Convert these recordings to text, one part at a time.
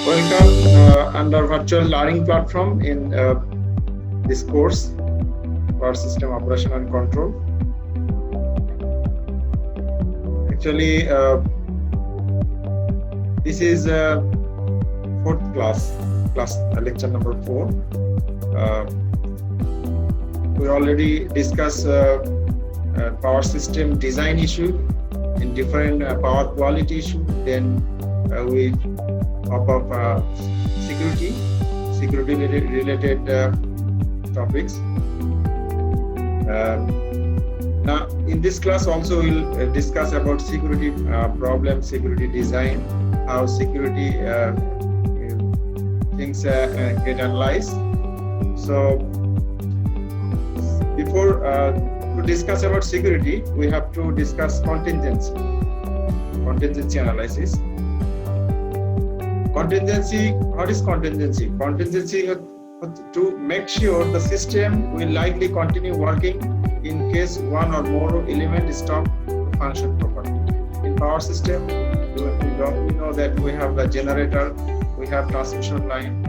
Welcome under virtual learning platform in this course for system operation and control. Actually, this is fourth class lecture number 4. We already discussed power system design issue in different power quality issue. Then we top of security related topics. Now in this class also we'll discuss about security problem, security design, how security things get analyzed. So before to discuss about security, we have to discuss contingency analysis. Contingency, what is contingency? Contingency to make sure the system will likely continue working in case one or more element stop to function properly. In power system, we know that we have the generator, we have transmission line,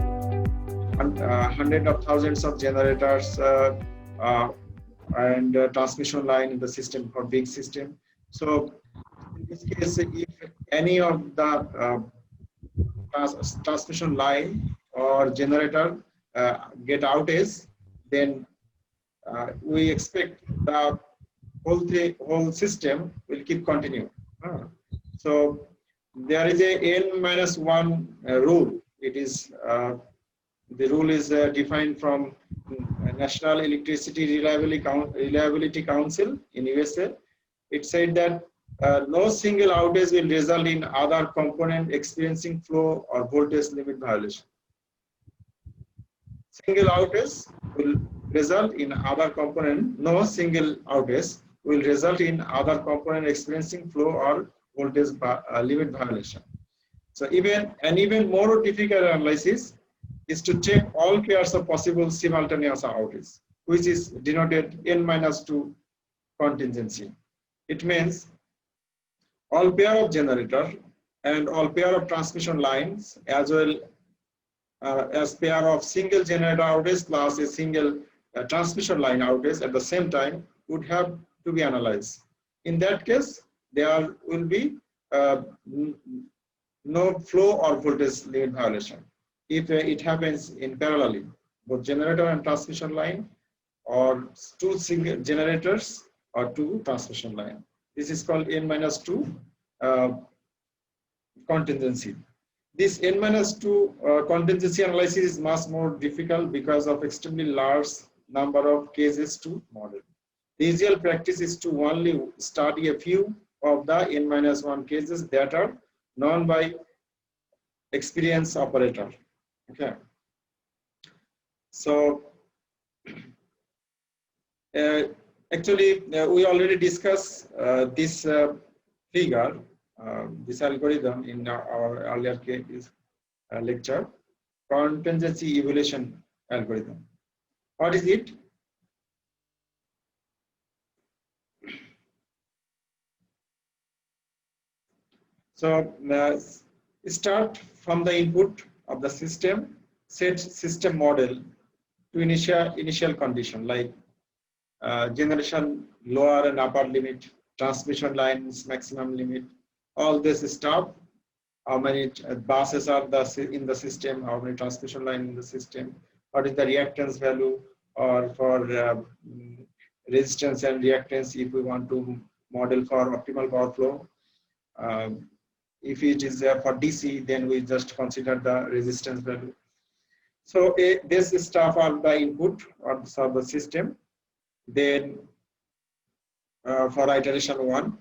and hundreds of thousands of generators and transmission line in the system for big system. So in this case, if any of the transmission line or generator get outage, then we expect the whole system will keep continue. So there is a N-1 rule. It is the rule is defined from National Electricity Reliability Council in USA. It said that no single outage will result in other component experiencing flow or voltage limit violation. Single outage will result in other component. No single outage will result in other component experiencing flow or voltage limit violation. So even more difficult analysis is to check all pairs of possible simultaneous outage, which is denoted N-2 contingency. It means all pair of generator and all pair of transmission lines, as well as pair of single generator outage plus a single transmission line outage at the same time would have to be analyzed. In that case, there will be no flow or voltage limit violation if it happens in parallel, both generator and transmission line, or two single generators or two transmission line. This is called N-2 contingency. This N-2 contingency analysis is much more difficult because of extremely large number of cases to model. The usual practice is to only study a few of the N-1 cases that are known by experienced operator. Okay. So actually we already discussed this figure, this algorithm in our earlier case, lecture, contingency evaluation algorithm. What is it? So start from the input of the system, set system model to initial condition like generation lower and upper limit, transmission lines maximum limit, all this stuff. How many buses are in the system, how many transmission line in the system, what is the reactance value, or for resistance and reactance if we want to model for optimal power flow. If it is for DC, then we just consider the resistance value. So this stuff are the input of the system. Then for iteration 1,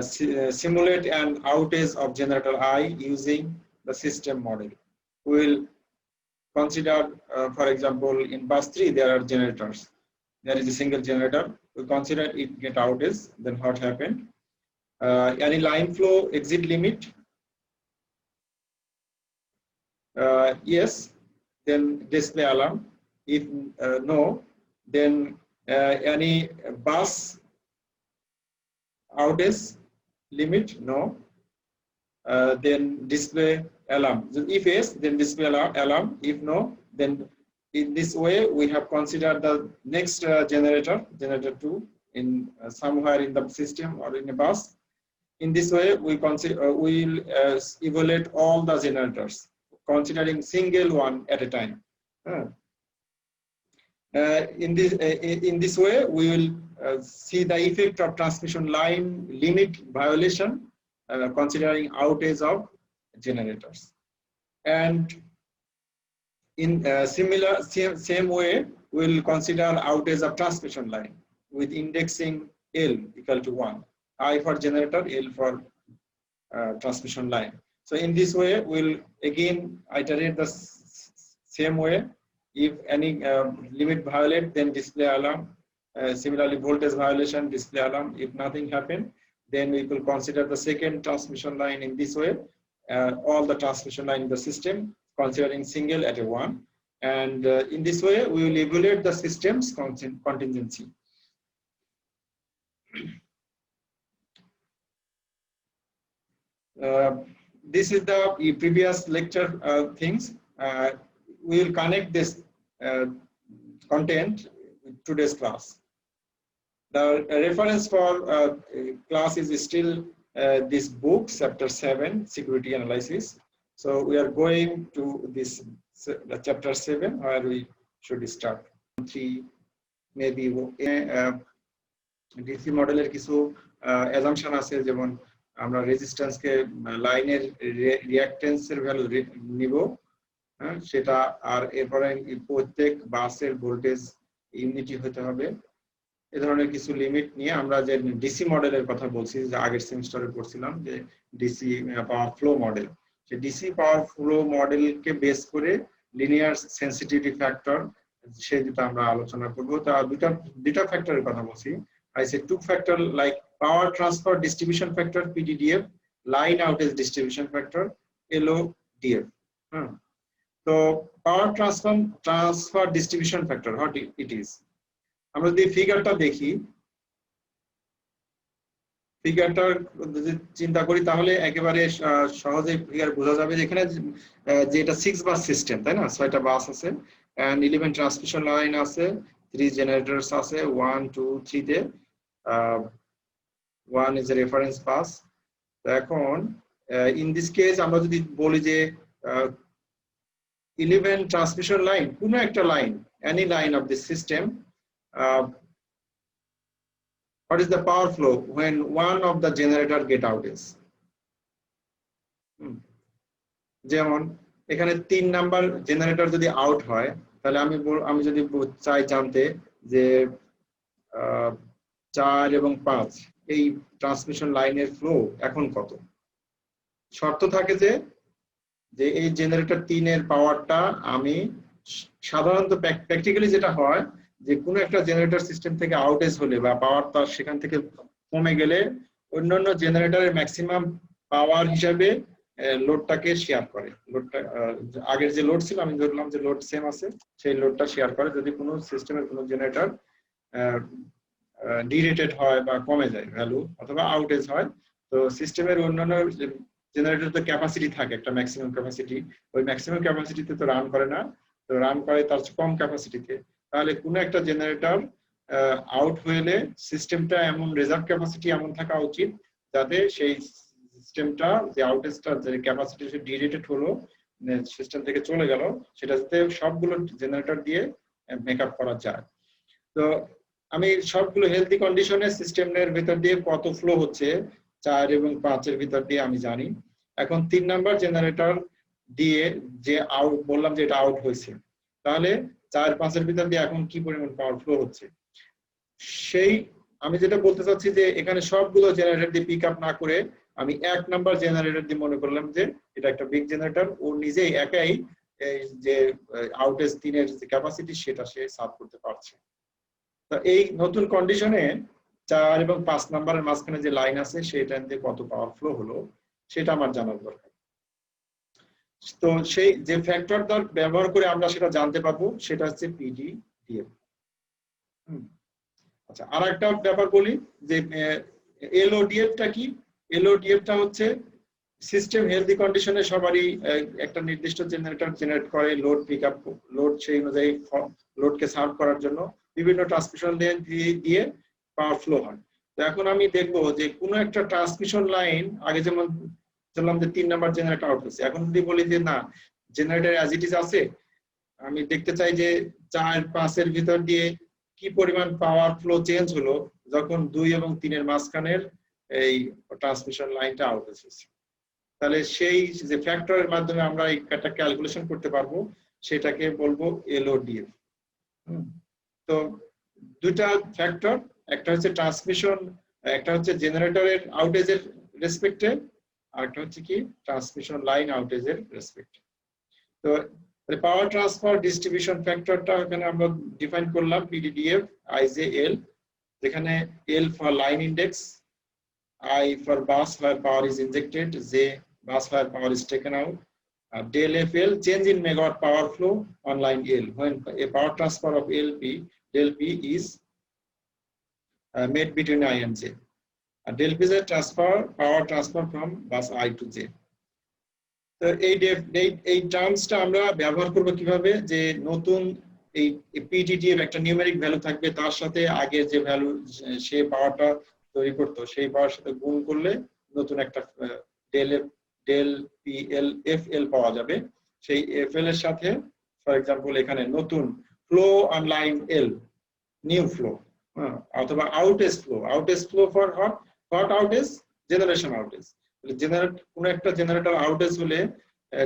simulate an outage of generator I using the system model. We will consider, for example, in bus 3 there are generators. There is a single generator. We consider it get outage. Then what happened? Any line flow exit limit? Yes. Then display alarm. If no, then any bus outage limit? No. then display alarm. So if yes, then display alarm. If no, then in this way we have considered the next generator 2 in somewhere in the system or in a bus. In this way, we consider will evaluate all the generators, considering single one at a time. In this way, we will see the effect of transmission line limit violation, considering outage of generators. And in same way, we will consider outage of transmission line with indexing L equal to 1. I for generator, L for transmission line. So in this way, we'll again iterate the same way. If any limit violate, then display alarm. Similarly, voltage violation, display alarm. If nothing happened, then we will consider the second transmission line in this way. All the transmission line in the system, considering single at a 1. And in this way, we will evaluate the system's contingency. This is the previous lecture things. We will connect this content with today's class. The reference for class is still this book, chapter 7, security analysis. So we are going to this chapter 7 where we should start. 3 maybe DC modeler kisu assumption আছে যেমন আমরা resistance কে লাইনের reactance এর value নিব সেটা আর এরপরে প্রত্যেক বাসের ভোল্টেজ ইউনিটি হতে হবে এই ধরনের কিছু লিমিট নিয়ে আমরা যে ডিসি মডেলের কথা বলছি যে আগের সেমিস্টারে পড়ছিলাম যে ডিসি পাওয়ার ফ্লো মডেল সেই ডিসি পাওয়ার ফ্লো মডেলকে বেস করে লিনিয়ার সেনসিটিভিটি ফ্যাক্টর সেই দুটো আমরা আলোচনা করব তার দুটো ফ্যাক্টরের কথা বলছি I say 2 factor like power transfer distribution factor PDDF, line outage distribution factor LODF. So power transfer distribution factor, what it is. আমরা যদি ফিগারটা দেখি ফিগারটা যদি চিন্তা করি তাহলে একেবারে সহজে ফিগার বোঝা যাবে যেখানে যে এটা 6 বাস সিস্টেম তাই না 6টা বাস আছে and 11 ট্রান্সমিশন লাইন আছে 3 জেনারেটরস আছে 1 2 3 তে one is a reference bus. এখন in this case আমরা যদি বলি যে 11 transmission line কোন একটা line any line of this system what is the power flow when one of the generator get outage যেমন এখানে 3 নাম্বার জেনারেটর যদি আউট হয় তাহলে আমি যদি চাই জানতে যে 4 এবং 5 এই ট্রান্সমিশন লাইনের ফ্লো এখন কত শর্ত থাকে যে এই জেনারেটর 3 এর পাওয়ারটা আমি সাধারণত প্র্যাকটিক্যালি যেটা হয় যে কোনো একটা জেনারেটর সিস্টেম থেকে আউটেজ হলে বা পাওয়ার তার সেখান থেকে কমে গেলে অন্যান্য জেনারেটরের ম্যাক্সিমাম পাওয়ার হিসাবে লোডটাকে শেয়ার করে লোডটা আগের যে লোড ছিল আমি ধরলাম যে লোড সেম আছে সেই লোডটা শেয়ার করে যদি কোনো সিস্টেমের কোনো জেনারেটর ডিরেটেড হয় বা কমে যায় ভ্যালু অথবা আউটেজ হয় তো সিস্টেমের অন্যান্য জেনারেটর তো ক্যাপাসিটি থাকে একটা ম্যাক্সিমাম ক্যাপাসিটি ওই ম্যাক্সিমাম ক্যাপাসিটিতে তো রান করে না তো রান করে তার কম ক্যাপাসিটিতে তাহলে কোনো একটা জেনারেটর আউট হলে সিস্টেমটা এমন রিজার্ভ ক্যাপাসিটি এমন থাকা উচিত যাতে সেই সিস্টেমটা যে আউটেজটা যে ক্যাপাসিটি সে ডিরেটেড হলো সিস্টেম থেকে চলে গেল সেটা যাতে সবগুলো জেনারেটর দিয়ে মেকআপ করা যায় তো আমি সবগুলো হেলদি কন্ডিশনে সিস্টেমের ভিতর দিয়ে কত ফ্লো হচ্ছে 4 এবং 5 এর ভিতর দিয়ে আমি জানি এখন 3 নাম্বার জেনারেটর দিয়ে যে আউট বললাম যে এটা আউট হয়েছে তাহলে 4 5 এর ভিতর দিয়ে এখন কি পরিমাণ পাওয়ার ফ্লো হচ্ছে সেই আমি যেটা বলতে চাচ্ছি যে এখানে সবগুলো জেনারেটর দিয়ে পিক আপ না করে আমি 1 নাম্বার জেনারেটর দিয়ে মনে করলাম যে এটা একটা বিগ জেনারেটর ও নিজেই একাই যে আউটেজ 3 এর যে ক্যাপাসিটি সেটা সে সার্ভ করতে পারছে তো এই নতুন কন্ডিশনে 4 এবং 5 নাম্বারের মাঝখানে যে লাইন আছে সেটা দিয়ে কত পাওয়ার ফ্লো হলো সেটা আমার জানার দরকার তো সেই যে ফ্যাক্টর ব্যবহার করে আমরা সেটা জানতে পারবো সেটা হচ্ছে PDDF আচ্ছা আরেকটা ব্যাপার বলি যে LODF টা কি LODF টা হচ্ছে সিস্টেম হেলদি কন্ডিশনে সবারই একটা নির্দিষ্ট জেনারেটর জেনারেট করে লোড পিক আপ, লোড সেই অনুযায়ী লোডকে সার্ভ করার জন্য বিভিন্ন ট্রান্সমিশন লাইন দিয়ে পাওয়ার ফ্লো হয়। তো এখন আমি দেখবো যে কোনো একটা ট্রান্সমিশন লাইন আগে যেমন বললাম যে 3 নাম্বার জেনারেটর আউট হচ্ছে, এখন যদি বলি যে না জেনারেটর অ্যাজ ইট ইজ আছে, আমি দেখতে চাই যে 4-5 এর ভিতর দিয়ে কি পরিমাণ পাওয়ার ফ্লো চেঞ্জ হলো যখন 2 এবং 3 এর মাঝখানের এই ট্রান্সমিশন লাইনটা আউট হয়েছে। তাহলে সেই যে ফ্যাক্টরের মাধ্যমে আমরা একটা ক্যালকুলেশন করতে পারবো, সেটাকে বলবো এলওডিএফ। তো দুটা ফ্যাক্টর, একটা হচ্ছে ট্রান্সমিশন, একটা হচ্ছে জেনারেটরের আউটেজের রেসপেক্টে, আর একটা হচ্ছে কি ট্রান্সমিশন লাইন আউটেজের রেসপেক্টে। তো পাওয়ার ট্রান্সফার ডিস্ট্রিবিউশন ফ্যাক্টরটা এখানে আমরা ডিফাইন করলাম PDDF IJL, যেখানে L for line index, I for bus where power is injected, J bus where power is taken out, del FL change in megawatt power flow on line L when a power transfer of LP del P is made between I and J. Del P is a power transfer from bus I to J. তো এই টার্মসটা আমরা ব্যবহার করব কিভাবে, যে নতুন এই PDDF একটা নিউমেরিক ভ্যালু থাকবে, তার সাথে আগের যে ভ্যালু সে পাওয়ারটা তৈরি করতো সেই পাওয়ার সাথে গুণ করলে নতুন একটা del PL FL পাওয়া যাবে। সেই FL এর সাথে ফর এক্সাম্পল এখানে নতুন flow on line L new flow, অথবা outage flow for hot outage, generation outage. কোন একটা জেনারেটর আউটেজ হলে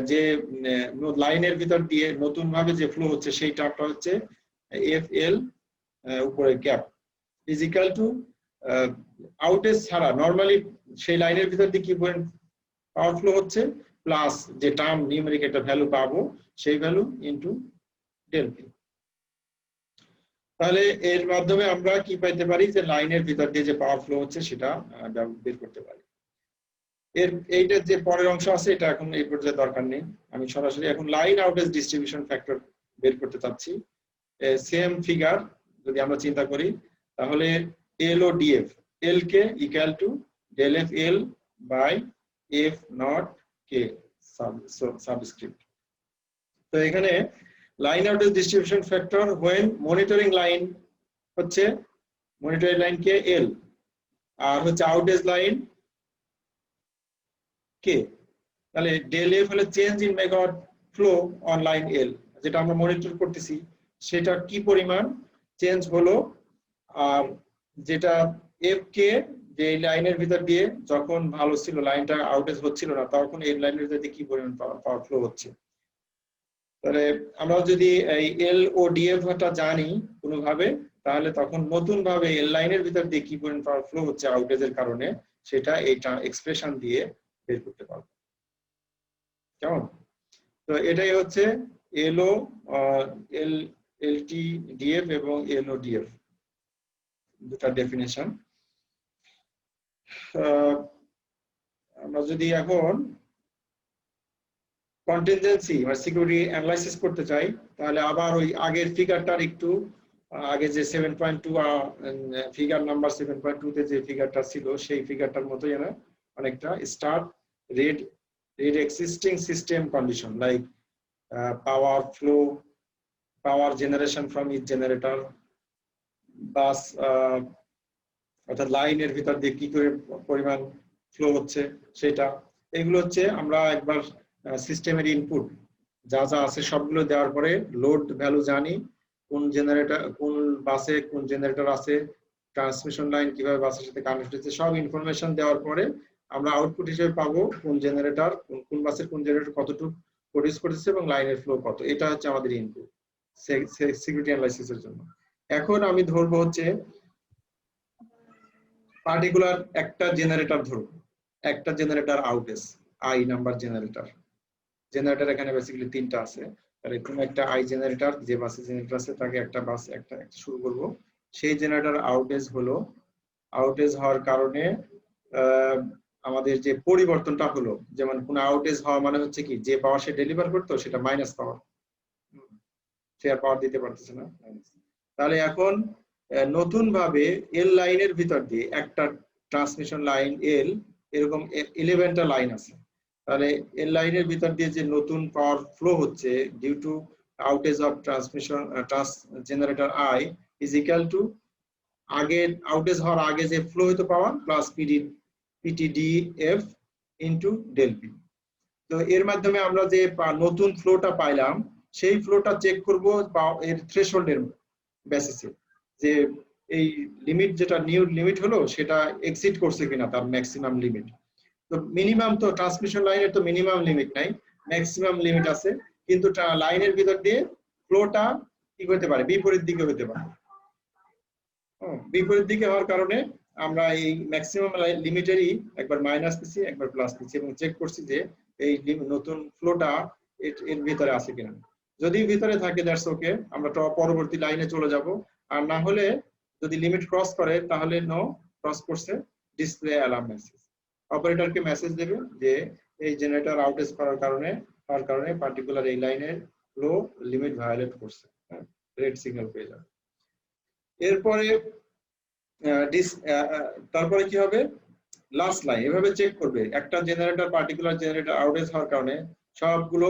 যে লাইনের ভিতর দিয়ে নতুন ভাবে যে ফ্লো হচ্ছে সেই টার্মটা হচ্ছে FL উপরে cap is equal two outage ছাড়া নরমালি সেই লাইনের ভিতর দিয়ে কি পাওয়ার ফ্লো হচ্ছে প্লাস যে টার্ম নিউমেরিক একটা ভ্যালু পাবো সেই ভ্যালু ইনটু ডেল পি। তাহলে এর মাধ্যমে আমরা কি পাইতে পারি, যে লাইনের ভিতর দিয়ে যে পাওয়ার ফ্লো হচ্ছে সেটা বের করতে পারি। এইটা যে পরের অংশ আছে এটা এখন এই পর্যায়ে দরকার নেই, আমি সরাসরি এখন লাইন আউটেজ ডিস্ট্রিবিউশন ফ্যাক্টর বের করতে চাচ্ছি। সেম ফিগার যদি আমরা চিন্তা করি তাহলে LODF, L কে equal to del FL by F naught K subscript. তো এখানে line outage distribution factor when monitoring line হচ্ছে মনিটরিং লাইন কে L আর হচ্ছে আউটেজ লাইন K, তাহলে del F হলো change in megawatt flow on line L, যেটা আমরা মনিটর করতেছি সেটা কি পরিমাণ চেঞ্জ হলো, আর যেটা F কে যে লাইনের ভিতর দিয়ে যখন ভালো ছিল লাইনটা আউটেজ হচ্ছিল না তখন এই লাইনের ভিতর দিয়ে কি পরিমাণ পাওয়ার ফ্লো হচ্ছে। তাহলে আমরা যদি এই LODF টা জানি কোনোভাবে, তাহলে তখন নতুন ভাবে এই লাইনের ভিতর দিয়ে কি পরিমাণ পাওয়ার ফ্লো হচ্ছে আউটেজের কারণে সেটা এইটা এক্সপ্রেশন দিয়ে বের করতে পারবো। কেমন? তো এটাই হচ্ছে LTDF এবং LODF দুটা ডেফিনেশন। আমরা যদি এখন কন্টিনজেন্সি বা সিকিউরিটি অ্যানালাইসিস করতে চাই তাহলে আবার ওই আগের ফিগারটার একটু আগে যে 7.2 ফিগার নাম্বার 7.2 তে যে ফিগারটা ছিল সেই ফিগারটার মতোই না অনেকটা start red existing system condition like power flow, power generation from each generator, bus অর্থাৎ লাইনের ভিতর দিয়ে কি করে পরিমাণ ফ্লো হচ্ছে সেটা, এগুলো হচ্ছে আমরা একবার সিস্টেমের ইনপুট যা যা আছে সবগুলো দেওয়ার পরে লোড ভ্যালু জানি, কোন জেনারেটর কোন বাসে কোন জেনারেটর আছে, ট্রান্সমিশন লাইন কিভাবে বাসের সাথে কানেক্ট হচ্ছে, সব ইনফরমেশন দেওয়ার পরে আমরা আউটপুট হিসেবে পাবো কোন জেনারেটর কোন বাসের কোন জেনারেটর কতটুকু প্রডিউস করতেছে এবং লাইনের ফ্লো কত। এটা হচ্ছে আমাদের ইনপুট সিকিউরিটি অ্যানালাইসিসের জন্য। এখন আমি ধরবো হচ্ছে পার্টিকুলার একটা জেনারেটর ধরবো, একটা generator outage I number generator এখানে বেসিক্যালি 3টা আছে, তাহলে কোন একটা আই জেনারেটর যে বাসে জেনারেটর আছে তাকে একটা বাস একটা শুরু করব। সেই জেনারেটর আউটেজ হলো, আউটেজ হওয়ার কারণে আমাদের যে পরিবর্তনটা হলো, যেমন কোন আউটেজ হওয়া মানে হচ্ছে কি যে পাওয়ার সে ডেলিভার করতো সেটা মাইনাস পাওয়ার, সে আর পাওয়ার দিতে পারতেছে না। তাহলে এখন নতুন ভাবে এল লাইনের ভিতর দিয়ে একটা ট্রান্সমিশন লাইন এল এরকম 11টা লাইন আছে, তাহলে এই লাইনের ভিতর দিয়ে যে নতুন পাওয়ার ফ্লো হচ্ছে due to outage of transmission generator I is equal to আগে আউটেজ হওয়ার আগে যে ফ্লো হইতো power plus PTDF into del P. তো এর মাধ্যমে আমরা যে নতুন ফ্লোটা পাইলাম সেই ফ্লোটা চেক করব এর থ্রেশহোল্ডের বেসিসে, যে এই লিমিট যেটা নিউ লিমিট হলো সেটা এক্সিড করছে কিনা তার ম্যাক্সিমাম লিমিট। তো মিনিমাম তো ট্রান্সমিশন লাইনের তো মিনিমাম লিমিট নাই, ম্যাক্সিমাম লিমিট আছে, কিন্তু লাইনের ভিতর দিয়ে ফ্লোটা কি হতে পারে, বিপরীত দিকে হতে পারে। বিপরীত দিকে হওয়ার কারণে আমরা এই ম্যাক্সিমাম লিমিটেরই একবার মাইনাস দিচ্ছি একবার প্লাস দিচ্ছি এবং চেক করছি যে এই নতুন ফ্লোটা এর ভিতরে আছে কিনা। যদি ভিতরে থাকে দ্যাটস ওকে, আমরা পরবর্তী লাইনে চলে যাব। আর না হলে যদি লিমিট ক্রস করে তাহলে নো, ক্রস করছে, ডিসপ্লে অ্যালার্ম মেসেজ। অপারেটরকে মেসেজ দেবে যে এই জেনারেটর আউটেজ করার কারণে পার্টিকুলার এই লাইনের ফ্লো লিমিট ভায়োলেট করছে, রেড সিগন্যাল পেয়ে যাবে। এরপরে তারপরে কি হবে, লাস্ট লাইন এভাবে চেক করবে। একটা জেনারেটর পার্টিকুলার জেনারেটর আউটেজ হওয়ার কারণে সবগুলো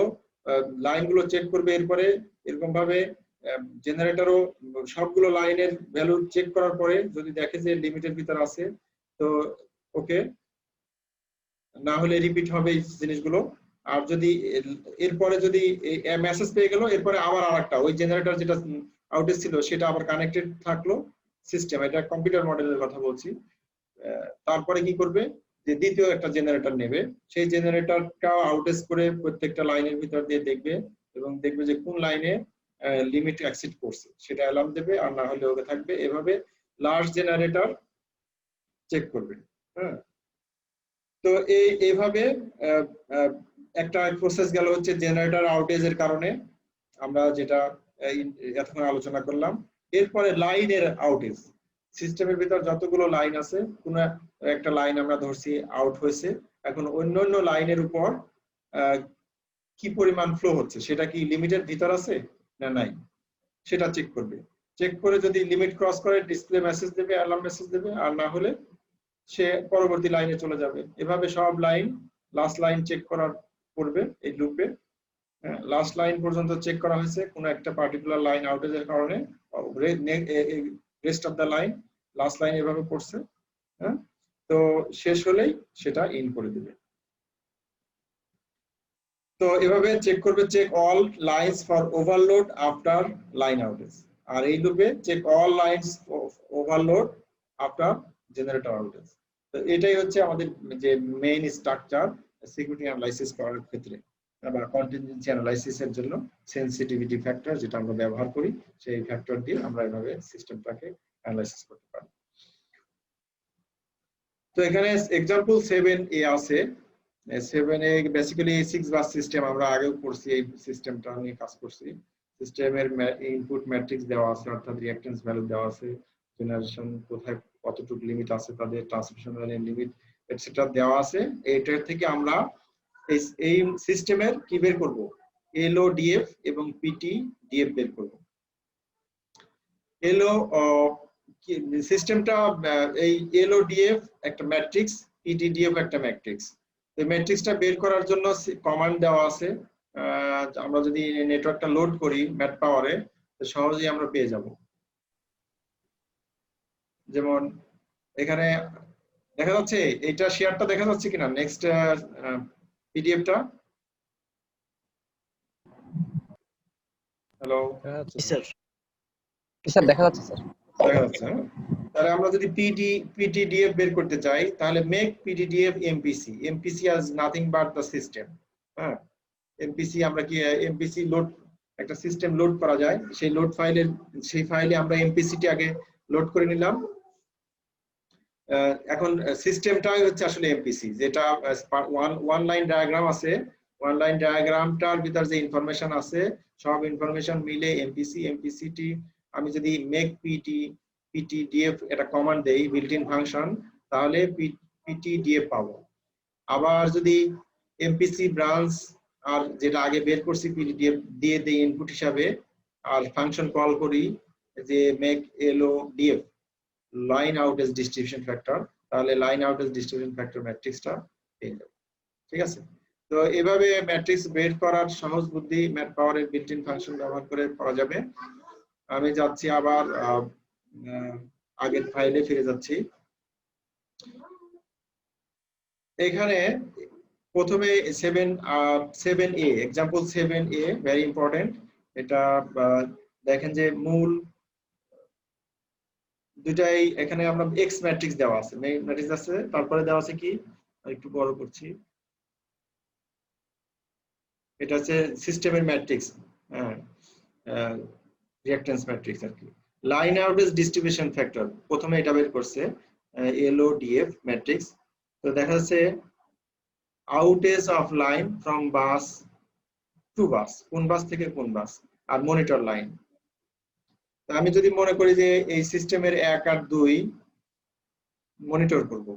লাইনগুলো চেক করবে। এরপরে এরকম ভাবে জেনারেটরও সবগুলো লাইনের ভ্যালু চেক করার পরে যদি দেখে যে লিমিটের ভিতর আছে তো ওকে, না হলে রিপিট হবে এই জিনিসগুলো। আর যদি এরপরে যদি মেসেজ পেয়ে গেল, এরপরে আবার আরেকটা ওই জেনারেটর যেটা আউটেজ ছিল সেটা আবার কানেক্টেড থাকলো সিস্টেম, এটা কম্পিউটার মডেলের কথা বলছি। তারপরে কি করবে যে দ্বিতীয় একটা জেনারেটর নেবে, সেই জেনারেটরটা আউটেজ করে প্রত্যেকটা লাইনের ভিতর দিয়ে দেখবে এবং দেখবে যে কোন লাইনে লিমিট এক্সিড করছে, সেটা অ্যালার্ম দেবে, আর না হলে ওকে থাকবে। এভাবে লার্জ জেনারেটর চেক করবে। হ্যাঁ, তো এইভাবে একটা প্রসেস গেল হচ্ছে জেনারেটর আউটেজের কারণে আমরা যেটা এতক্ষণ আলোচনা করলাম। এরপরে লাইনের আউটেজ, সিস্টেমের ভিতর যতগুলো লাইন আছে কোন একটা লাইন আমরা ধরছি আউট হয়েছে, এখন অন্যান্য লাইনের উপর কি পরিমাণ ফ্লো হচ্ছে, সেটা কি লিমিটের ভিতর আছে না নাই সেটা চেক করবে। চেক করে যদি লিমিট ক্রস করে ডিসপ্লে মেসেজ দেবে, অ্যালার্ম মেসেজ দেবে, আর না হলে সে পরবর্তী লাইনে চলে যাবে। এভাবে সব লাইন লাস্ট লাইন চেক করার পড়বে এই লুপে। লাস্ট লাইন পর্যন্ত চেক করা হয়েছে, কোনো একটা পার্টিকুলার লাইন আউটেজের কারণে rest of the line last line এভাবে পড়ছে। হ্যাঁ, তো শেষ হলেই সেটা ইন করে দিবে। তো এভাবে চেক করবে, check all lines for overload after line outage. আর এই লুপে check all lines overload after generator outage. তো এটাই হচ্ছে আমাদের যে মেইন স্ট্রাকচার সিকিউরিটি অ্যানালাইসিস করার ক্ষেত্রে বা কন্টিনজেন্সি অ্যানালাইসিসের জন্য সেনসিটিভিটি ফ্যাক্টর যেটা আমরা ব্যবহার করি, সেই ফ্যাক্টর দিয়ে আমরা এভাবে সিস্টেমটাকে অ্যানালাইসিস করতে পারি। তো এখানে এক্সাম্পল 7a আছে। 7a বেসিক্যালি 6 বাস সিস্টেম, আমরা আগেও পড়ছি, এই সিস্টেমটা নিয়ে কাজ করছি। সিস্টেমের ইনপুট ম্যাট্রিক্স দেওয়া আছে, অর্থাৎ রিঅ্যাকট্যান্স ভ্যালু দেওয়া আছে, জেনারেশন কোথায় কতটুকু লিমিট আছে, তাদের ট্রান্সমিশন লাইনের লিমিট এটসেট্রা দেওয়া আছে। এইটার থেকে আমরা এই সিস্টেমের কি বের করব, এলওডিএফ এবং পিটিডিএফ বের করব। এলও সিস্টেমটা এই এলওডিএফ একটা ম্যাট্রিক্স, পিটিডিএফ একটা ম্যাট্রিক্স। এই ম্যাট্রিক্সটা বের করার জন্য কমান্ড দেওয়া আছে। আমরা যদি নেটওয়ার্কটা লোড করি ম্যাট পাওয়ারে তো সহজেই আমরা পেয়ে যাব। যেমন এখানে দেখা যাচ্ছে, এইটা শেয়ারটা দেখা যাচ্ছে কিনা, নেক্সট পিডিএফটা। হ্যালো স্যার, দেখা যাচ্ছে স্যার, দেখা যাচ্ছে। তাহলে আমরা যদি পিটিডিএফ বের করতে চাই তাহলে make PTDF MPC. MPC as nothing but the system। হ্যাঁ, এমপিসি আমরা কি এমপিসি লোড, একটা সিস্টেম লোড করা যায়, সেই লোড ফাইলের সেই ফাইলে আমরা এমপিসিটি আগে লোড করে নিলাম। এখন সিস্টেমটাই হচ্ছে আসলে এমপিসি, যেটা ওয়ান লাইন ডায়াগ্রাম আছে, ওয়ান লাইন ডায়াগ্রামটার ভিতর যে ইনফরমেশন আছে সব ইনফরমেশন মিলে এমপিসি। এমপিসিটি আমি যদি মেক পিটিডিএফ এটা কমান্ড দেই বিল্ট ইন ফাংশন, তাহলে পিটিডিএফ পাবো। আবার যদি এমপিসি ব্রাঞ্চ আর যেটা আগে বের করছি পিটিডিএফ দিয়ে দেই ইনপুট হিসাবে, আর ফাংশন কল করি যে make LODF line outage distribution factor, তাহলে লাইন আউটেজ ডিস্ট্রিবিউশন ফ্যাক্টর ম্যাট্রিক্সটা পেয়ে যাবে। ঠিক আছে, তো এভাবে ম্যাট্রিক্স বের করার সহজ বুদ্ধি ম্যাট পাওয়ারের বিল্ট ইন ফাংশন ব্যবহার করে করা যাবে। আমি যাচ্ছি আবার আগের ফাইলে ফিরে যাচ্ছি। এখানে প্রথমে 7a example 7a very important. এটা দেখেন যে মূল দুটাই এখানে আমরা এক্স ম্যাট্রিক্স দেওয়া আছে, ম্যাট্রিক্স আছে, তারপরে দেওয়া আছে কি, একটু বড় করছি, এটা হচ্ছে সিস্টেমের ম্যাট্রিক্স, হ্যাঁ, রিঅ্যাকট্যান্স ম্যাট্রিক্স আর কি। লাইন আউটেজ ডিস্ট্রিবিউশন ফ্যাক্টর প্রথমে এটা বের করছে, LODF ম্যাট্রিক্স। তো দেখা যাচ্ছে outage of line from bus to bus, কোন বাস থেকে কোন বাস, আর মনিটর লাইন। আমি যদি মনে করি যে এই সিস্টেমের 1 আর 2 মনিটর করব,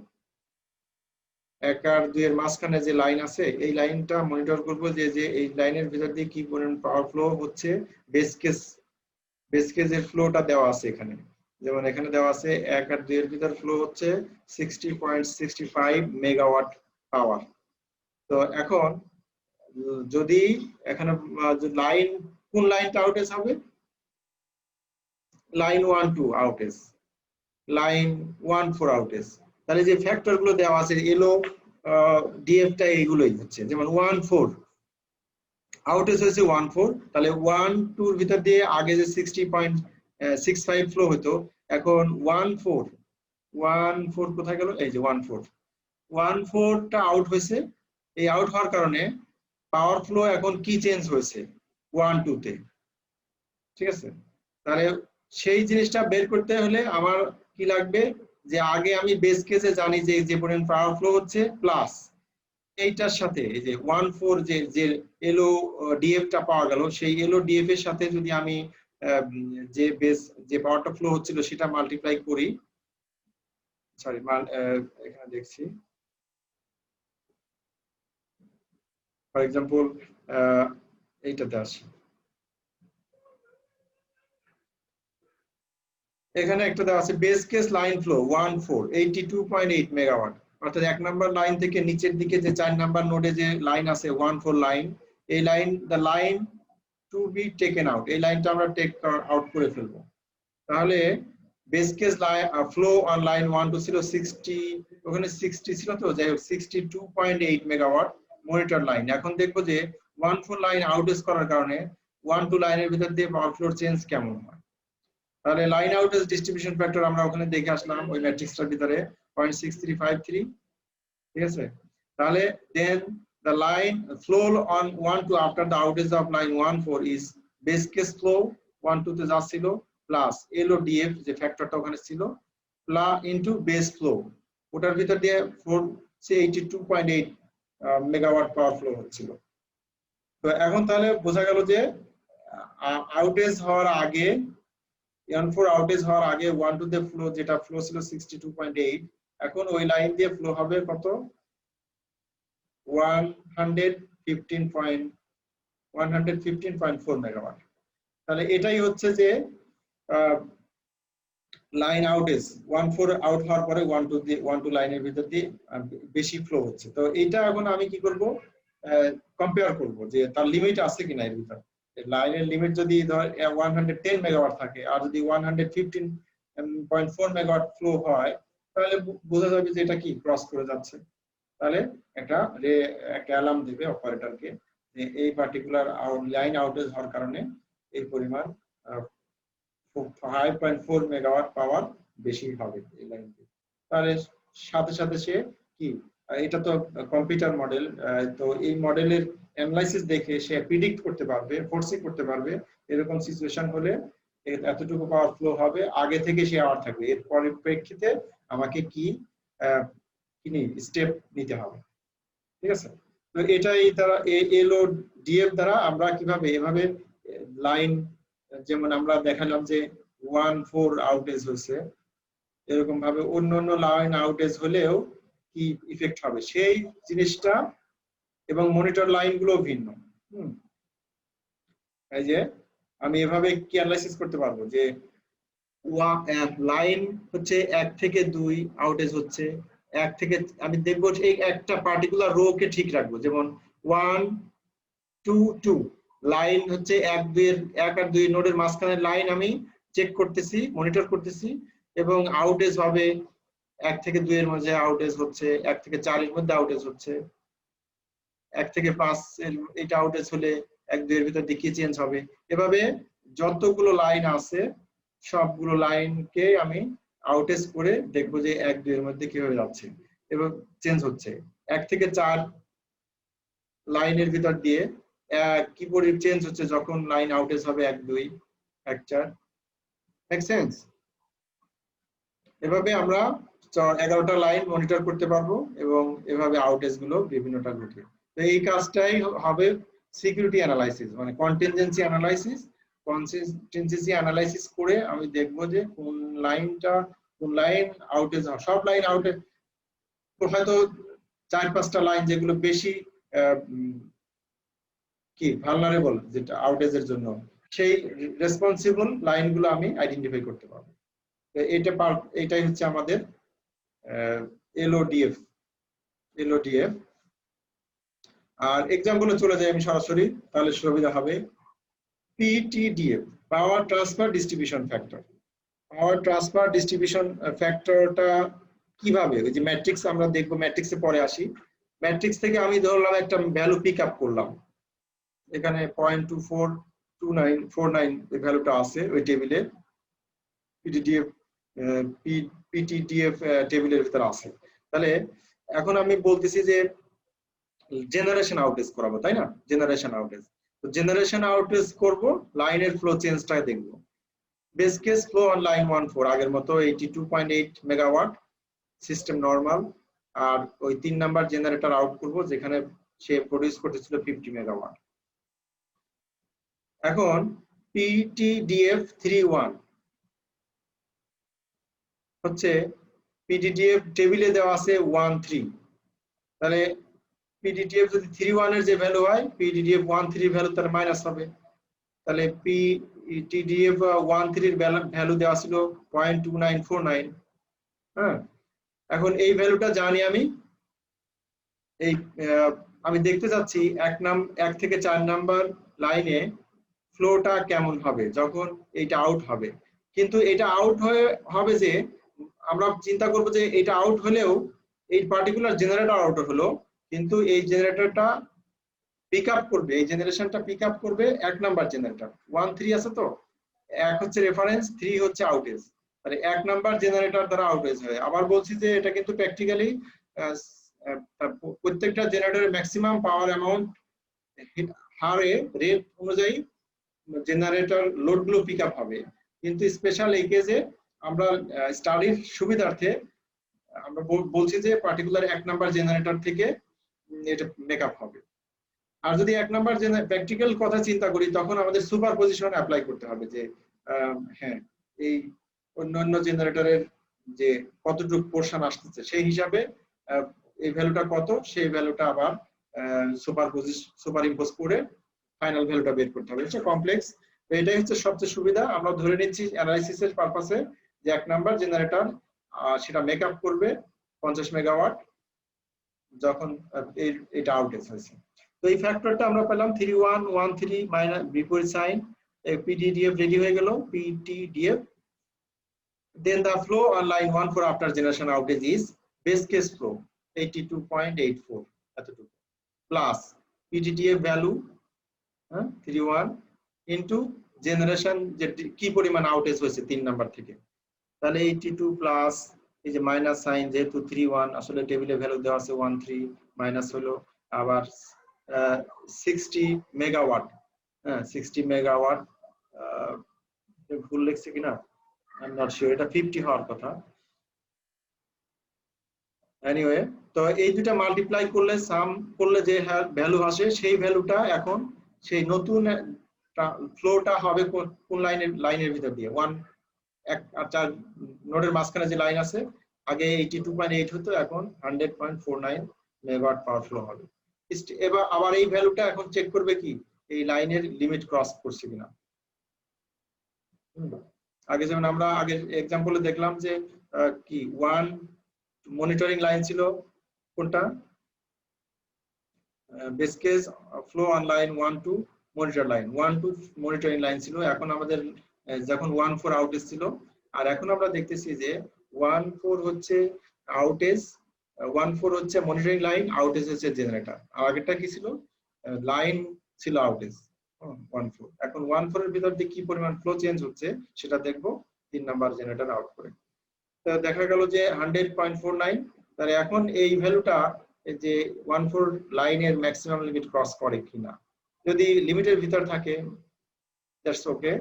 1 আর 2 এর মাঝখানে যে লাইন আছে এই লাইনটা মনিটর করব, যে এই লাইনের ভিতর দিয়ে কি পরিমাণ পাওয়ার ফ্লো হচ্ছে। বেস কেসের ফ্লোটা দেওয়া আছে এখানে, যেমন এখানে দেওয়া আছে 1 আর 2 এর ভিতর ফ্লো হচ্ছে 60.65 মেগাওয়াট পাওয়ার। তো এখন যদি এখানে লাইন, কোন লাইনটা আউটেজ হবে, লাইন 1-2 আউটেজ, লাইন 1-4 আউটেজ, তাহলে যে ফ্যাক্টর গুলো দেওয়া আছে এলো ডিএফটা এইগুলোই হচ্ছে, যেমন 1-4 আউটেজ হয়েছে 1-4, তাহলে 1-2 এর ভিতর দিয়ে আগে যে 60.65 ফ্লো হতো, এখন 1-4 কোথায় গেল, এই যে 1-4টা আউট হয়েছে। এই আউট হওয়ার কারণে পাওয়ার ফ্লো এখন কি চেঞ্জ হয়েছে 1-2 তে, ঠিক আছে। তাহলে সেই জিনিসটা বের করতে হলে আমার কি লাগবে, যে আগে আমি বেস কেসে জানি যে পরিমাণ পাওয়ার ফ্লো হচ্ছে, প্লাস এইটার সাথে এই যে 1-4 যে এলো ডিএফটা পাওয়া গেল, সেই এলো ডিএফ এর সাথে যদি আমি যে বেস যে পাওয়ারটা ফ্লো হচ্ছিল সেটা মাল্টিপ্লাই করি, সরি এখানে দেখছি, ফর এক্সাম্পল এইটাতে আসি, এখানে একটা দেওয়া আছে base case line flow 1-4 82.8 megawatt, অর্থাৎ 1 নাম্বার লাইন থেকে নিচের দিকে যে 4 নাম্বার নোডে যে লাইন আছে 1-4 লাইন, এই line the line to be taken out, এই লাইনটা আমরা টেক আউট করে ফেলবো। তাহলে base case flow on line 1-2 ছিল 60, ওখানে 60 ছিল, তো যাই হোক 62.8 মেগাওয়াট মনিটর লাইন। এখন দেখবো যে 1-4 লাইন আউটেজ করার কারণে 1-2 লাইনের ভিতর দিয়ে পাওয়ার ফ্লোর চেঞ্জ কেমন হয়। তাহলে লাইন আউটেজ ডিস্ট্রিবিউশন ফ্যাক্টর আমরা ওখানে দেখে আসলাম ওই ম্যাট্রিক্সটার ভিতরে 0.6353, ঠিক আছে। তাহলে দেন the line flow on 1-2 after the outage of line 1-4 is base case flow 1-2 তে যা ছিল প্লাস LODF যে ফ্যাক্টরটা ওখানে ছিল প্লাস ইনটু বেস ফ্লো, ওটার ভিতর দিয়ে 82.8 মেগাওয়াট পাওয়ার ফ্লো হচ্ছিল। তো এখন তাহলে বোঝা গেল যে আউটেজ হওয়ার আগে 1-4 আউটেজ হওয়ার আগে 1-2 তে ফ্লো যেটা ফ্লো ছিল 62.8, এখন ওই লাইন দিয়ে ফ্লো হবে কত 115.4 মেগাওয়াট। তাহলে এটাই হচ্ছে যে লাইন আউটেজ 1-4 আউট হওয়ার পরে 1-2 লাইনের ভিতর দিয়ে বেশি ফ্লো হচ্ছে। তো এইটা এখন আমি কি করব, কম্পেয়ার করব যে তার লিমিট আছে কিনা এর ভিতর। লাইনের লিমিট যদি ধর 110 মেগাওয়াট থাকে আর যদি 115.4 মেগাওয়াট ফ্লো হয়, তাহলে বোঝা যাবে যে এটা কি ক্রস করে যাচ্ছে। তাহলে একটা অ্যালার্ম দিবে অপারেটরকে যে এই পার্টিকুলার লাইন আউটেজ হওয়ার কারণে এই পরিমাণ 5.4 মেগাওয়াট পাওয়ার বেশি হবে এই লাইনটি। তাহলে সাথে সাথে সে কি, এটা তো কম্পিউটার মডেল, তো এই মডেলের অ্যানালাইসিস দেখে সে প্রিডিক্ট করতে পারবে, ফোরসি করতে পারবে এরকম সিচুয়েশন হলে এতটুকু পাওয়ার ফ্লো হবে, আগে থেকে সে আওয়ার থাকবে, এর পরিপ্রেক্ষিতে আমাকে কি স্টেপ নিতে হবে, ঠিক আছে। তো এটাই তারা LODF দ্বারা আমরা কিভাবে এভাবে লাইন, যেমন আমরা দেখালাম যে 1-4 আউটেজ হয়েছে, এরকম ভাবে অন্য লাইন আউটেজ হলেও কি ইফেক্ট হবে সেই জিনিসটা, এবং মনিটর লাইন গুলো ভিন্ন। এই যে আমি এভাবে কি অ্যানালাইসিস করতে পারবো যে লাইন হচ্ছে 1 থেকে 2 আউটেজ হচ্ছে, 1 থেকে আমি দেখবো এই একটা পার্টিকুলার রো কে ঠিক রাখবো, যেমন 1 2 2 লাইন হচ্ছে 1 2 এর 1 আর 2 নোডের মাঝখানের লাইন আমি চেক করতেছি, মনিটর করতেছি, এবং আউটেজ হবে 1 থেকে 2 এর মধ্যে আউটেজ হচ্ছে, 1 থেকে 4 এর মধ্যে আউটেজ হচ্ছে, 1 থেকে 5 এর এটা আউটেজ হলে 1 2 এর ভিতর দিয়ে কি চেঞ্জ হবে। এভাবে যতগুলো লাইন আছে সবগুলো লাইনকে আমি আউটেজ করে দেখবো যে 1 2 এর মধ্যে কিভাবে যাচ্ছে এবং চেঞ্জ হচ্ছে। 1 থেকে 4 লাইনের ভিতর দিয়ে কি করে চেঞ্জ হচ্ছে যখন লাইন আউটেজ হবে 1 2 1 4। Make sense? এভাবে আমরা 11টা লাইন মনিটর করতে পারবো এবং এভাবে আউটেজ গুলো বিভিন্নটা ঘটে। তো এই কাজটাই হবে সিকিউরিটি অ্যানালাইসিস, মানে কন্টিনজেন্সি অ্যানালাইসিস। কন্টিনজেন্সি অ্যানালাইসিস করে আমি দেখবো যে কোন লাইন আউটেজ, সব লাইন আউটেজ, হয়তো 4-5টা লাইন যেগুলো বেশি কি ভালনারেবল, যেটা আউটেজের জন্য, সেই রেসপন্সিবল লাইনগুলো আমি আইডেন্টিফাই করতে পারবো। এটাই হচ্ছে আমাদের এলওডিএফ। আর এক্সাম্পলে চলে যাই আমি সরাসরি, তাহলে সুবিধা হবে। PTDF, power transfer distribution factor. Power transfer distribution ফ্যাক্টরটা কিভাবে, ওই যে ম্যাট্রিক্স আমরা দেখবো, ম্যাট্রিক্সে পরে আসি। ম্যাট্রিক্স থেকে আমি ধরলাম একটা ভ্যালু পিক আপ করলাম, এখানে 0.242949 এই ভ্যালুটা আছে ওই টেবিলে, পিটিডিএফ টেবিলের ভিতরে আছে। তাহলে এখন আমি বলতেছি যে জেনারেশন আউটেজ করাবো, তাই না? জেনারেশন আউটেজ, তো জেনারেশন আউটেজ করব, লাইনের ফ্লো চেঞ্জটা দেখব। Base case flow on line 14 আগের মতো 82.8 মেগাওয়াট, সিস্টেম নরমাল। আর ওই 3 নাম্বার জেনারেটর আউট করব যেখানে সে প্রডিউস করতেছিল 50 মেগাওয়াট। এখন পিটিডিএফ 31 হচ্ছে, পিটিডিএফ টেবিলে দেওয়া আছে 13, তাহলে পিটিডিএফ যদি 31 এর যে ভ্যালু হয়, পিটিডিএফ 13 ভ্যালু তার মাইনাস হবে। তাহলে পিটিডিএফ 13 এর ভ্যালু দেওয়া ছিল 0.2949। হ্যাঁ, এখন এই ভ্যালুটা জানি আমি, আমি দেখতে যাচ্ছি 1 থেকে 4 নাম্বার লাইনে ফ্লোটা কেমন হবে যখন এটা আউট হবে। কিন্তু এটা আউট হবে যে, আমরা চিন্তা করব যে এটা আউট হলেও এই পার্টিকুলার জেনারেটর আউট হলো, কিন্তু এই জেনারেটরটা পিক আপ করবে, এই জেনারেশনটা পিক আপ করবে 1 নাম্বার জেনারেটর। 13 আছে তো, 1 হচ্ছে রেফারেন্স, 3 হচ্ছে আউটেজ, তাহলে 1 নাম্বার জেনারেটর দ্বারা আউটেজ হয়। আবার বলছি যে এটা কিন্তু প্র্যাকটিক্যালি প্রত্যেকটা জেনারেটরের ম্যাক্সিমাম পাওয়ার অ্যামাউন্ট হারে রেট অনুযায়ী জেনারেটর লোডগুলো পিক আপ হবে, কিন্তু স্পেশাল এই কেসে আমরা স্টাডির সুবিধার্থে আমরা বলছি যে পার্টিকুলার 1 নাম্বার জেনারেটর থেকে এটা মেকআপ হবে। আর যদি 1 নাম্বার প্র্যাকটিক্যাল কথা চিন্তা করি, তখন আমাদের সুপারপজিশন অ্যাপ্লাই করতে হবে যে হ্যাঁ, এই অন্যান্য জেনারেটরের যে কতটুকু পোরশন আসতেছে সেই হিসাবে এই ভ্যালুটা কত, সেই ভ্যালুটা আবার সুপার ইম্পোজ করে ফাইনাল ভ্যালুটা বের করতে হবে। এটা কমপ্লেক্স, তো এটাই হচ্ছে সবচেয়ে সুবিধা। আমরা ধরে নিচ্ছি অ্যানালাইসিসের পারপাসে যে 1 নাম্বার জেনারেটর সেটা মেকআপ করবে 50 মেগাওয়াট যখন এটা আউটেজ হয়েছে। তো এই ফ্যাক্টরটা আমরা পেলাম 3113 মাইনাস বিপরীত সাইন, পিটিডিএফ রেডি হয়ে গেল। পিটিডিএফ, then the flow on line 14 after generation outage is base case flow 82.84 এতটুকু প্লাস পিটিডিএফ ভ্যালু 31 ইনটু জেনারেশন যে কি পরিমাণ আউটেজ হয়েছে 3 নাম্বার থেকে, তাহলে 82 প্লাস এই যে মাইনাস সাইন, যেহেতু 31 আসলে টেবিলে ভ্যালু দেওয়া আছে 13, মাইনাস হলো আবার 60 মেগাওয়াট। হ্যাঁ, 60 মেগাওয়াট, ভুল লিখছি কিনা আই এম নট শিওর, এটা 50 হওয়ার কথা। এনিওয়ে, তো এই দুটো মাল্টিপ্লাই করলে, সাম করলে যে ভ্যালু আসে, সেই ভ্যালুটা এখন সেই নতুন ফ্লোটা হবে কোন লাইনের ভিতর দিয়ে, 1 আর 4 নোডের মাঝখানে যে লাইন আছে, আগে 82.8 হতো, এখন 100.49 মেগাওয়াট পাওয়ার ফ্লো হবে। এবার আবার এই ভ্যালুটা এখন চেক করবে কি এই লাইনের লিমিট ক্রস করছে কিনা। আগে যেমন আমরা আগের এক্সাম্পলে দেখলাম যে কি 1 মনিটরিং লাইন ছিল, কোনটা base case flow on line 1 to monitor line 1 to monitoring line ছিল। এখন আমাদের যখন 1-4 আউটেজ ছিল, আর এখন আমরা দেখতেছি যে 1-4 হচ্ছে আউটেজ, 1-4 হচ্ছে মনিটরিং লাইন, আউটেজ হচ্ছে জেনারেটর। আর আগেরটা কি ছিল? লাইন ছিল আউটেজ 1-4। এখন 1-4 এর ভিতর দিয়ে কি পরিমাণ ফ্লো চেঞ্জ হচ্ছে সেটা দেখবো 3 নাম্বার জেনারেটর আউট করে। তো দেখা গেল যে 100.49। তাহলে এখন এই ভ্যালুটা যে 1-4 লাইনের ম্যাক্সিমাম লিমিট ক্রস করে কিনা। যদি লিমিটের ভিতর থাকে দ্যাটস ওকে,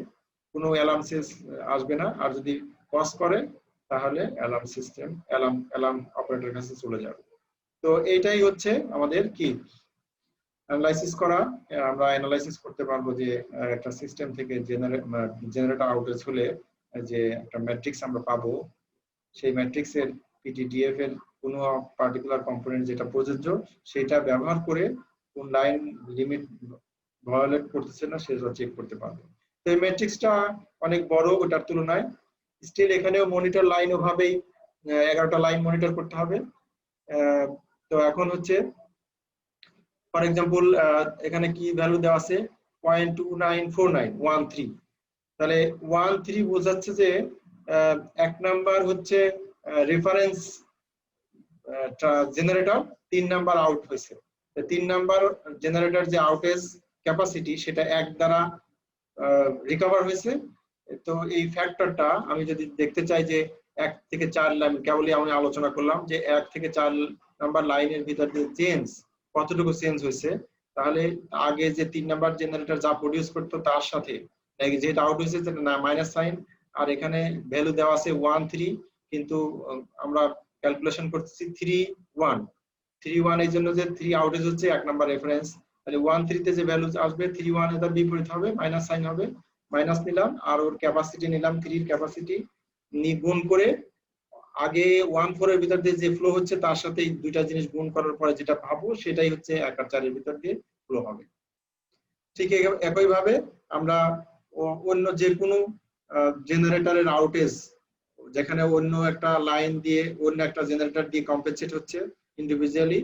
কোনো অ্যালার্ম সেন্স আসবে না। আর যদি ক্রস করে তাহলে অ্যালার্ম সিস্টেম অ্যালার্ম অপারেটরের কাছে চলে যাবে। তো এইটাই হচ্ছে আমাদের কি অ্যানালাইসিস করা। আমরা অ্যানালাইসিস করতে পারবো যে একটা সিস্টেম থেকে জেনারেটর আউটেজ হলে যে একটা ম্যাট্রিক্স আমরা পাবো, সেই ম্যাট্রিক্সের পিটিডিএফ এর কোনো পার্টিকুলার কম্পোনেন্ট যেটা প্রযোজ্য সেটা ব্যবহার করে কোন লাইন লিমিট ভায়োলেট করতেছে না সেটা চেক করতে পারবো। তো এই ম্যাট্রিক্সটা অনেক বড় ওটার তুলনায়। স্টিল এখানেও মনিটর লাইন ওভাবেই 11টা লাইন মনিটর করতে হবে। তো এখন হচ্ছে ফর এক্সাম্পল এখানে কি ভ্যালু দেওয়া আছে 0.294913। তাহলে 13 বোঝাচ্ছে যে এক নাম্বার হচ্ছে রেফারেন্স জেনারেটর, 3 নাম্বার আউট হয়েছে। 3 নাম্বার জেনারেটর যে আউটেজ ক্যাপাসিটি সেটা 1 দ্বারা রিকভার হয়েছে। তো এই ফ্যাক্টরটা আমি যদি দেখতে চাই যে 1 থেকে 4 লাইন, কেবলই আমি আলোচনা করলাম যে 1 থেকে 4 নাম্বার লাইনের ভিতর দিয়ে চেঞ্জ কতটুকু চেঞ্জ হয়েছে, তাহলে আগে যে 3 নাম্বার জেনারেটর যা প্রডিউস করতো তার সাথে যেটা আউট হয়েছে সেটা না মাইনাস সাইন, আর এখানে ভ্যালু দেওয়া আছে 13, কিন্তু আমরা ক্যালকুলেশন করতেছি 31 এর জন্য যে 3 আউটেজ হচ্ছে 1 নাম্বার রেফারেন্স। তাহলে 13 তে যে ভ্যালু আসবে 31 এর বিপরীত হবে মাইনাস সাইন হবে, মাইনাস নিলাম আর ওর ক্যাপাসিটি নিলাম 3 এর ক্যাপাসিটি গুণ করে আগে 14 এর ভিতর দিয়ে যে ফ্লো হচ্ছে তার সাথে এই দুইটা জিনিস গুণ করার পরে যেটা পাবো সেটাই হচ্ছে 1 আর 4 এর ভিতর দিয়ে ফ্লো হবে। ঠিক একই ভাবে আমরা অন্য যে কোনো জেনারেটরের আউটেজ যেখানে অন্য একটা লাইন দিয়ে অন্য একটা জেনারেটর দিয়ে কম্পেনসেট হচ্ছে ইন্ডিভিজুয়ালি,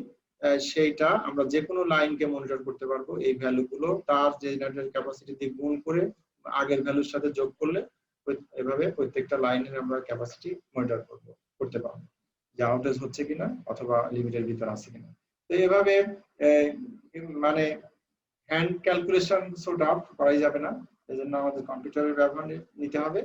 সেইটা আমরা যে কোনো লাইনকে মনিটর করতে পারবো। এই ভ্যালুগুলো তার জেনারেটর ক্যাপাসিটি দিয়ে গুণ করে আগের ভ্যালুর সাথে যোগ করলে এভাবে প্রত্যেকটা লাইনের আমরা ক্যাপাসিটি মনিটর করতে পারবো যে আউটেজ হচ্ছে কিনা অথবা লিমিটের ভিতর আছে কিনা। তো এভাবে মানে হ্যান্ড ক্যালকুলেশন সোর্ট আউট করাই যাবে না, এজন্য আমাদের কম্পিউটারের ব্যবহার নিতে হবে।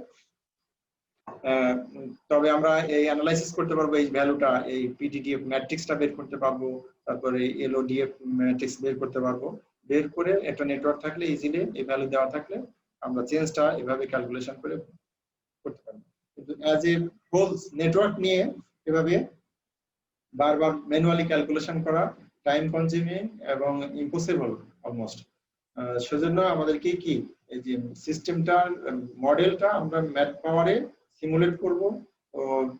তবে আমরা এই অ্যানালাইসিস করতে পারবো এই ভ্যালুটা, এই পিডিডিএফ ম্যাট্রিক্সটা বের করতে পারবো, তারপরে এলওডিএফ ম্যাট্রিক্স বের করতে পারবো। বের করে একটা নেটওয়ার্ক থাকলে ইজিলি এই ভ্যালু দেওয়া থাকলে আমরা চেঞ্জটা এভাবে ক্যালকুলেশন করে করতে পারবো। কিন্তু অ্যাজ এ হোলস নেটওয়ার্ক নিয়ে এভাবে বারবার ম্যানুয়ালি ক্যালকুলেশন করা টাইম কনজিউমিং এবং ইম্পসিবল অলমোস্ট। সেজন্য আমাদেরকে কি এই যে সিস্টেমটার মডেলটা আমরা ম্যাথ পাওয়ারে সিমুলেট করব,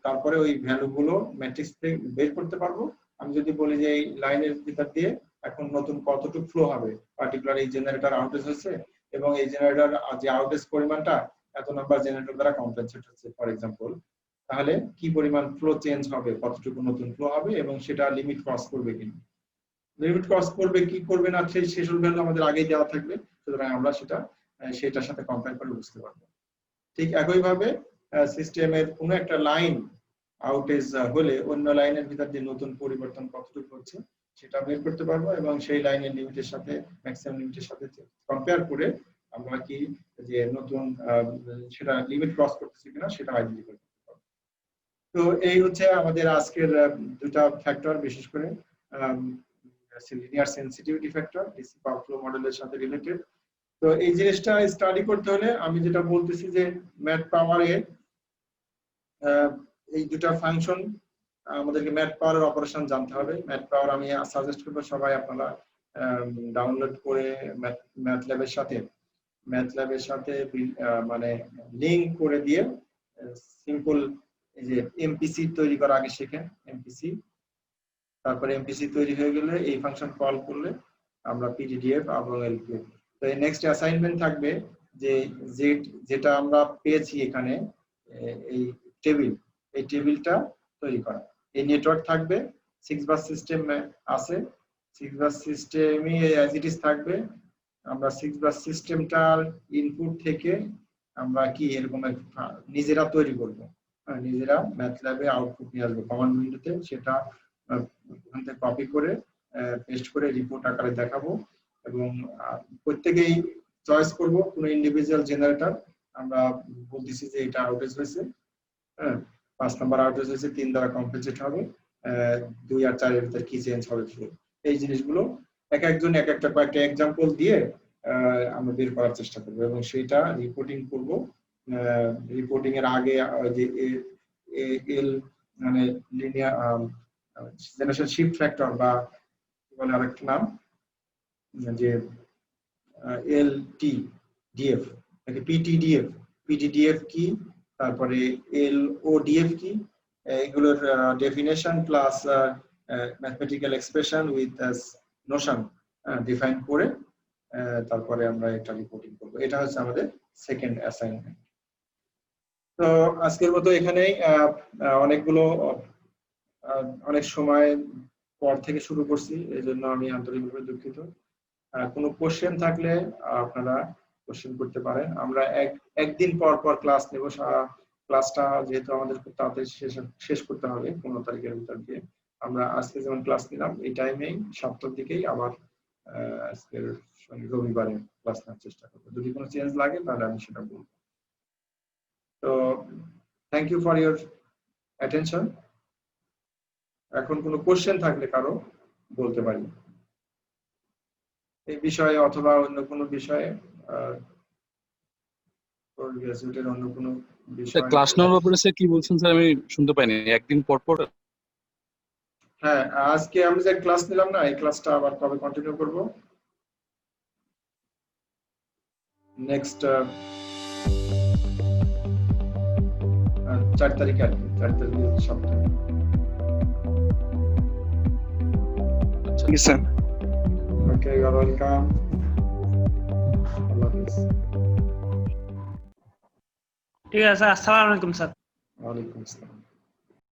তারপরে ওই ভ্যালুগুলো ম্যাট্রিক্স থেকে বের করতে পারবো। আমি যদি বলি যে এই লাইনের ভিতর দিয়ে এখন নতুন কতটুকু ফ্লো হবে, পার্টিকুলার এই জেনারেটর আউটেজ হচ্ছে এবং এই জেনারেটর যে আউটেজ পরিমাণটা এত নাম্বার জেনারেটর দ্বারা কম্পেনসেট হচ্ছে ফর এক্সাম্পল, তাহলে কি পরিমাণ ফ্লো চেঞ্জ হবে, কতটুকু নতুন ফ্লো হবে এবং সেটা লিমিট ক্রস করবে কিনা। লিমিট ক্রস করবে কি করবে না সেই সেসব ভ্যালু আমাদের আগেই দেওয়া থাকবে, সুতরাং আমরা সেটার সাথে কম্পেয়ার করে বুঝতে পারবো। ঠিক একইভাবে সিস্টেমের কোনো একটা লাইন আউটেজ হলে অন্য লাইনের ভিতর দিয়ে নতুন পরিবর্তন কতটুকু হচ্ছে সেটা বের করতে পারবো এবং সেই লাইনের লিমিটের সাথে ম্যাক্সিমাম লিমিটের সাথে কম্পেয়ার করে আমরা কি যে নতুন সেটা লিমিট ক্রস করতেছে কিনা সেটা আইডেন্টিফাই করতে পারবো। তো এই হচ্ছে আমাদের আজকের দুটা ফ্যাক্টর, বিশেষ করে linear sensitivity factor DC power flow মডেলের সাথে রিলেটেড। তো এই জিনিসটা স্টাডি করতে হলে আমি যেটা বলতেছি যে ম্যাথ পাওয়ারে এই দুটা ফাংশন আমাদেরকে ম্যাথ পাওয়ারের অপারেশন জানতে হবে। ম্যাথ পাওয়ার আমি সাজেস্ট করবো সবাই আপনারা ডাউনলোড করে ম্যাথ ল্যাবের সাথে মানে লিংক করে দিয়ে সিম্পল এই যে এমপিসি তৈরি করা আগে শেখেন, এমপিসি, তারপরে এমপিসি তৈরি হয়ে গেলে এই ফাংশন কল করলে আমরা পিডিডিএফ এবং এলপিএফ। তো এই নেক্সট অ্যাসাইনমেন্ট থাকবে যে যেটা আমরা পেয়েছি এখানে এই টেবিলটা তৈরি করা। এই নেটওয়ার্ক থাকবে 6 বাস সিস্টেম আছে, 6 বাস সিস্টেমই অ্যাজ ইট ইজ থাকবে। আমরা 6 বাস সিস্টেমটার ইনপুট থেকে আমরা কি এরকম নিজেরা তৈরি করব, নিজেরা ম্যাথল্যাবে আউটপুট নিয়ে আসবো কমান্ড উইন্ডোতে, সেটা ওখান থেকে কপি করে পেস্ট করে রিপোর্ট আকারে দেখাবো এবং প্রত্যেকেই চয়েস করব কোনো ইন্ডিভিজুয়াল জেনারেটর। আমরা বলতেছি যে এটা আউটেজ হয়েছে, হ্যাঁ 5 নাম্বার আউটেজ হয়েছে, 3 দ্বারা কম্পেনসেট হবে, 2 আর 4 এর ভিতর কি চেঞ্জ হবে, এই জিনিসগুলো এক একজন এক একটা কয়েকটা এক্সাম্পল দিয়ে আমরা বের করার চেষ্টা করব এবং সেটা রিপোর্টিং করব। রিপোর্টিং এর আগে যে এল মানে লিনিয়ার জেনারেশন শিফট ফ্যাক্টর বা কি বলে আরেকটা নাম যে এলটি ডিএফ নাকি পিটিডিএফ কি, তারপরে এলওডিএফ কি, এগুলোর definition plus mathematical expression with Notion define করে তারপরে আমরা এটা রিপোর্টিং করব। এটা হচ্ছে আমাদের সেকেন্ড অ্যাসাইনমেন্ট। তো আজকের মতো এখানেই, অনেকগুলো অনেক সময় পর থেকে শুরু করছি, এই জন্য আমি আন্তরিকভাবে দুঃখিত। কোনো কোশ্চেন থাকলে আপনারা কোশ্চেন করতে পারেন। আমরা একদিন পর পর ক্লাস নেব। ক্লাসটা যেহেতু আমাদের খুব তাড়াতাড়ি শেষ করতে হবে 15 তারিখের ভিতর দিয়ে, আমরা আজকে যেমন ক্লাস নিলাম এই টাইমেই 7টার দিকেই আবার আজকের রবিবারে ক্লাস নেওয়ার চেষ্টা করবো। যদি কোনো চেঞ্জ লাগে তাহলে আমি সেটা বলবো। তো thank you for your attention. এখন কোনো কোশ্চেন থাকলে কারো বলতে পারি এই বিষয়ে অথবা অন্য কোনো বিষয়ে, অন্য কোনো বিষয়। ক্লাস নেওয়ার ব্যাপারে স্যার কি বলছেন স্যার, আমি শুনতে পাইনি। একদিন পর পর? হ্যাঁ, আজকে আমি যে ক্লাস নিলাম না, এই ক্লাসটা আবার কবে কন্টিনিউ করব? নেক্সট 4 তারিখে আর কি, 4 তারিখে সপ্তাহে। জি sir. Okay, you are welcome. আল্লাহ হাফেজ। ঠিক আছে স্যার, আসসালামু আলাইকুম স্যার। ওয়ালাইকুম আসসালাম।